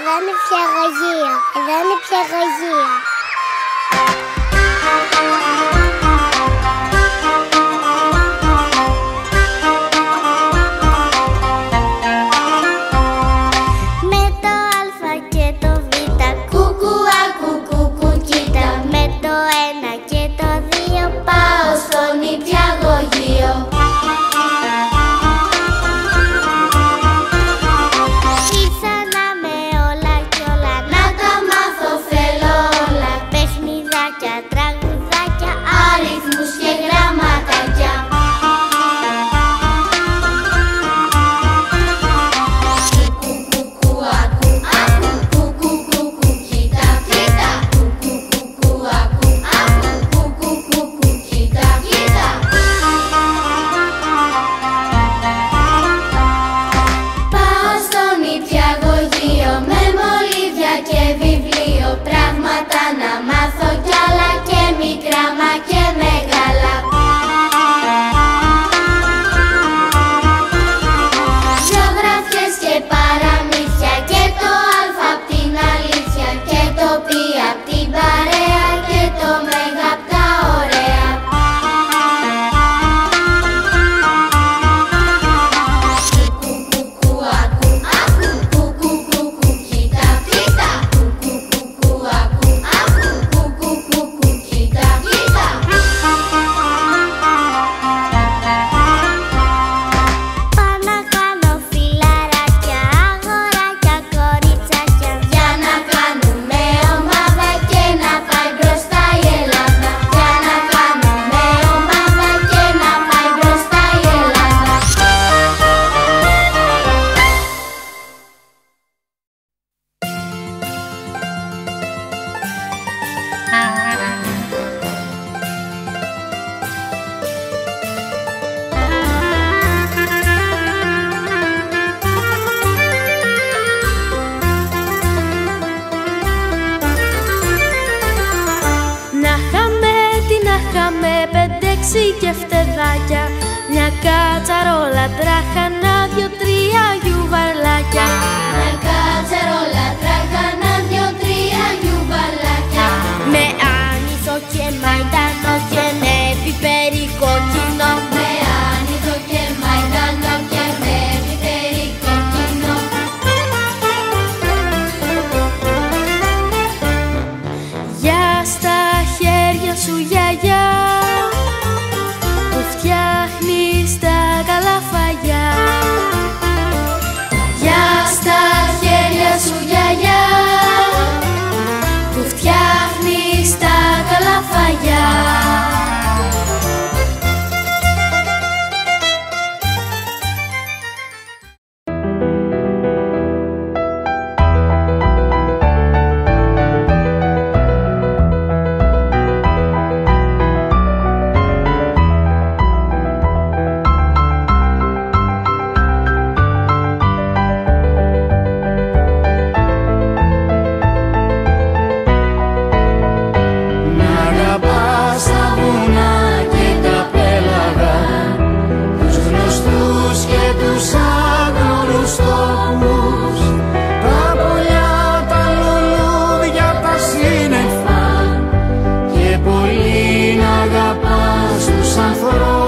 Εδώ είναι ψυχαγωγείο. Εδώ είναι ψυχαγωγείο. Με το Α και το Β, κουκουά κουκου κοίτα. Με το 1 και το 2 πάω στο νηπιαγωγείο. Και φτεδάκια, μια κατσαρόλα τράχανα, 2-3 γιουβαλάκια. Μια κατσαρόλα τράχανα, 2-3 γιουβαλάκια. Με άνηθο και μαϊντανό και με πιπέρι κόκκινο. Με άνηθο και μαϊντανό και με πιπέρι κόκκινο. Για στα χέρια σου γιαγιά, φτιάχνεις τα καλαφαγιά. Για στα χέρια σου γιαγιά, που φτιάχνεις τα καλαφαγιά. Αγαπάς τους ανθρώπους.